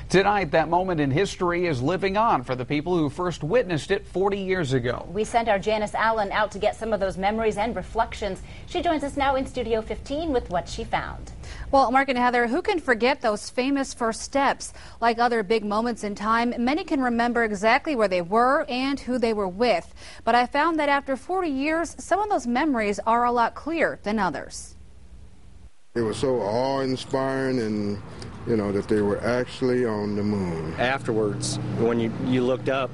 Tonight, that moment in history is living on for the people who first witnessed it 40 years ago. We sent our Janice Allen out to get some of those memories and reflections. She joins us now in Studio 15 with what she found. Well, Mark and Heather, who can forget those famous first steps? Like other big moments in time, many can remember exactly where they were and who they were with. But I found that after 40 years, some of those memories are a lot clearer than others. It was so awe-inspiring, and that they were actually on the moon. Afterwards, when you looked up,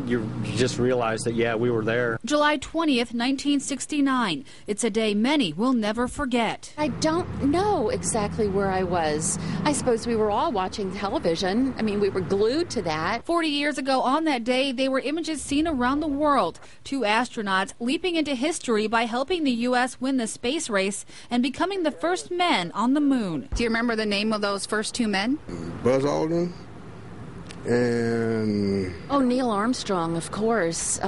you just realized that, yeah, we were there. July 20th, 1969. It's a day many will never forget. I don't know exactly where I was. I suppose we were all watching television. I mean, we were glued to that. 40 years ago on that day, they were images seen around the world. Two astronauts leaping into history by helping the U.S. win the space race and becoming the first men on the moon. Do you remember the name of those first two men? Buzz Aldrin and... Oh, Neil Armstrong, of course.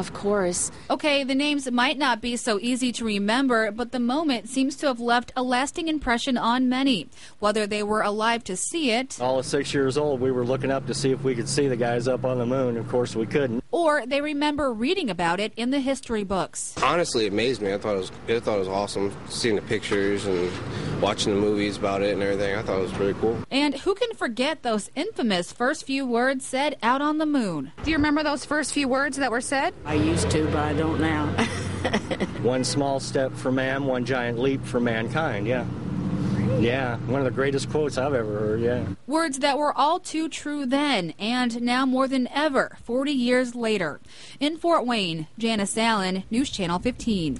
Okay, the names might not be so easy to remember, but the moment seems to have left a lasting impression on many. Whether they were alive to see it... All of 6 years old, we were looking up to see if we could see the guys up on the moon. Of course, we couldn't. Or they remember reading about it in the history books. Honestly, it amazed me. I thought it was awesome, seeing the pictures and watching the movies about it and everything. I thought it was pretty cool. And who can forget those infamous first few words said out on the moon? Do you remember those first few words that were said? I used to, but I don't now. One small step for man, one giant leap for mankind, yeah. Yeah, one of the greatest quotes I've ever heard, yeah. Words that were all too true then, and now more than ever, 40 years later. In Fort Wayne, Janice Allen, News Channel 15.